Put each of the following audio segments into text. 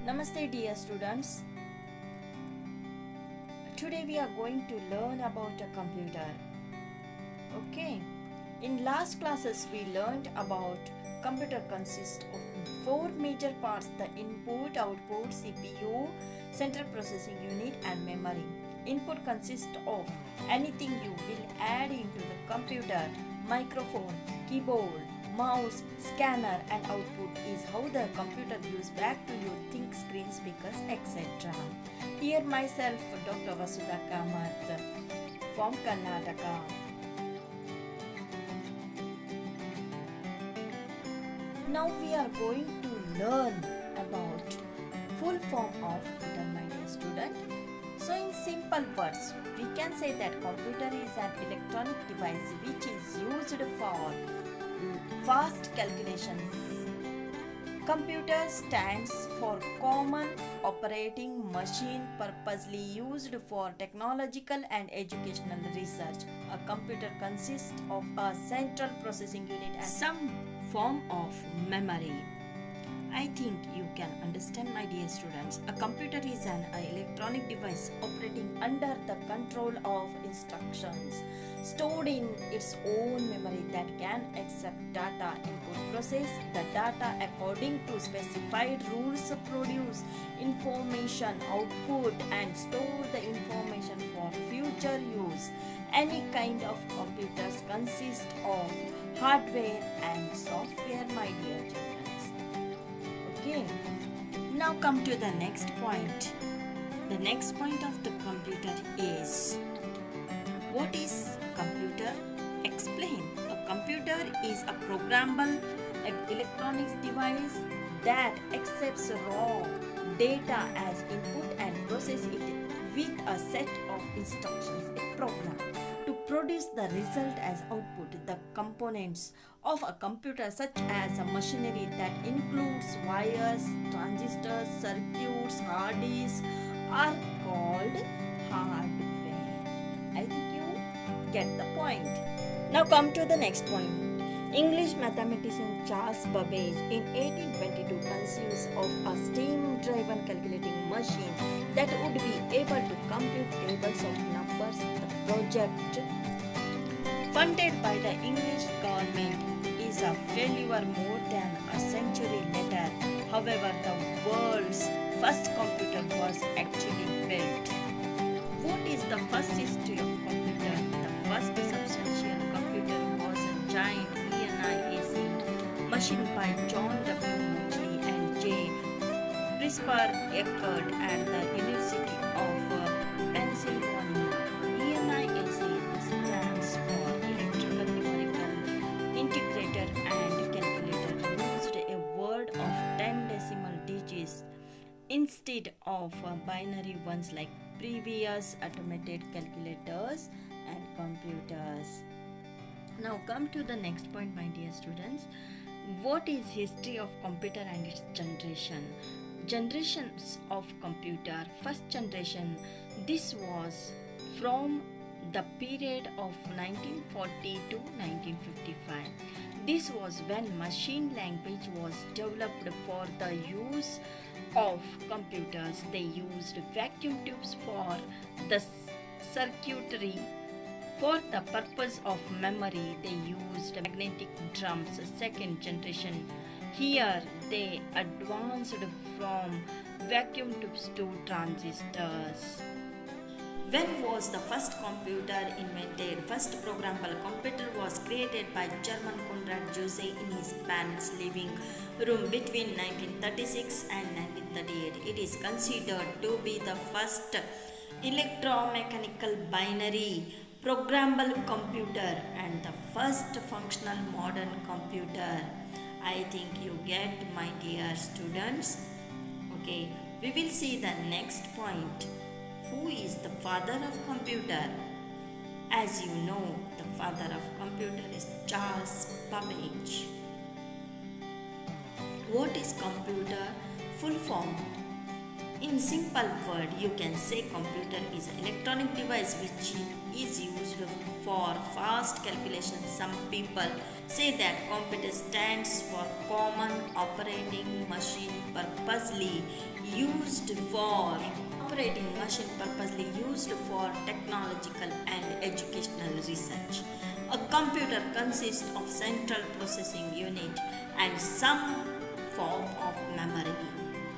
Namaste dear students. Today we are going to learn about a computer. Okay. In last classes we learned about computer consists of four major parts: the input, output, CPU, central processing unit and memory. Input consists of anything you will add into the computer: microphone, keyboard, mouse, scanner, and output is how the computer gives back to you think screen, speakers, etc. Here myself, Dr. Vasudha Kamath from Karnataka. Now we are going to learn about full form of computer, my dear student. So in simple words, we can say that computer is an electronic device which is used for fast calculations. Computer stands for Common Operating Machine, purposely used for technological and educational research. A computer consists of a central processing unit and some form of memory. I think you can understand, my dear students. A computer is an electronic device operating under the control of instructions stored in its own memory that can accept data input, process the data according to specified rules, produce information output, and store the information for future use. Any kind of computers consist of hardware and software, my dear children. Okay, now come to the next point. The next point of the computer is, what is computer? Explain. A computer is a programmable electronics device that accepts raw data as input and process it with a set of instructions, a program, to produce the result as output. The components of a computer, such as a machinery that includes wires, transistors, circuits, hard disks, are called hardware. I think you get the point. Now come to the next point. English mathematician Charles Babbage in 1822 conceived of a steam-driven calculating machine that would be able to compute tables of numbers. The project, funded by the English government, is a failure more than a century later. However, the world's first computer was actually built. What is the first history of computer? The first substantial computer was a giant ENIAC machine by John W. Mauchly and J. Presper Eckert at the University of Pennsylvania. ENIAC stands for Electrical Numerical Integrator and Calculator. Used a word of 10 decimal digits instead of binary ones like previous automated calculators and computers. Now come to the next point, my dear students. What is history of computer and its generation? Generations of computer. First generation, this was from the period of 1940 to 1955. This was when machine language was developed for the use of computers. They used vacuum tubes for the circuitry. For the purpose of memory, they used magnetic drums. Second generation, here they advanced from vacuum tubes to transistors. When was the first computer invented? First programmable computer was created by German Konrad Zuse in his parents' living room between 1936 and 1938. It is considered to be the first electromechanical binary programmable computer and the first functional modern computer. I think you get, my dear students. Okay, we will see the next point. Who is the father of computer? As you know, the father of computer is Charles Babbage. What is computer? Full form. In simple word, you can say computer is an electronic device which is used for fast calculations. Some people say that computer stands for Common Operating Machine purposely used for technological and educational research. A computer consists of central processing unit and some form of memory.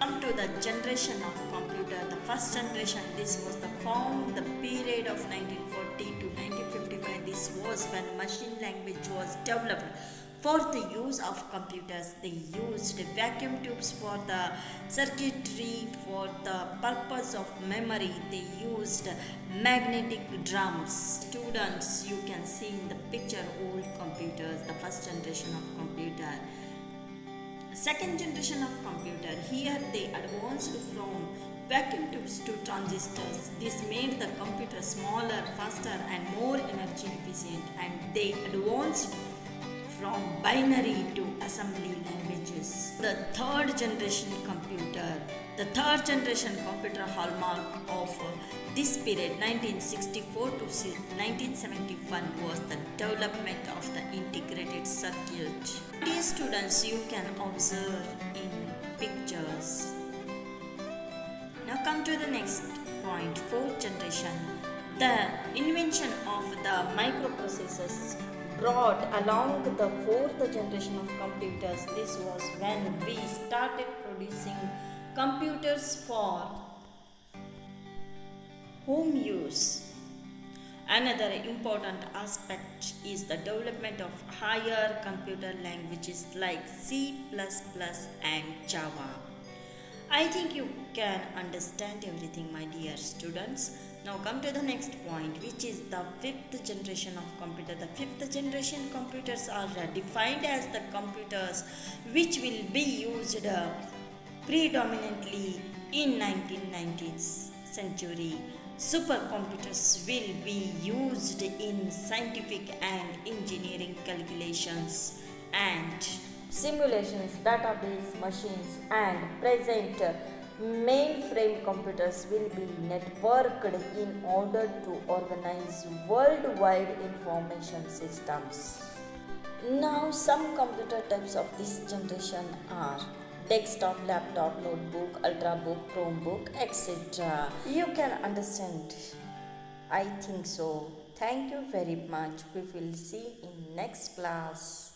Come to the generation of computer. The first generation, this was the from the period of 1940 to 1955. This was when machine language was developed. For the use of computers, they used vacuum tubes for the circuitry. For the purpose of memory, they used magnetic drums. Students, you can see in the picture old computers, the first generation of computer. Second generation of computer, here they advanced from vacuum tubes to transistors. This made the computer smaller, faster and more energy efficient, and they advanced from binary to assembly languages. The third generation computer hallmark of this period 1964 to 1971 was the development of the integrated circuit. Dear students, you can observe in pictures. Now come to the next point, fourth generation. The invention of the microprocessors brought along the fourth generation of computers. This was when we started producing computers for home use. Another important aspect is the development of higher computer languages like C++ and Java. I think you can understand everything, my dear students. Now come to the next point, which is the fifth generation of computer. The fifth generation computers are defined as the computers which will be used predominantly in 19th century. Supercomputers will be used in scientific and engineering calculations and simulations, database machines, and present mainframe computers will be networked in order to organize worldwide information systems. Now, some computer types of this generation are desktop, laptop, notebook, ultrabook, Chromebook, etc. You can understand. I think so. Thank you very much. We will see in next class.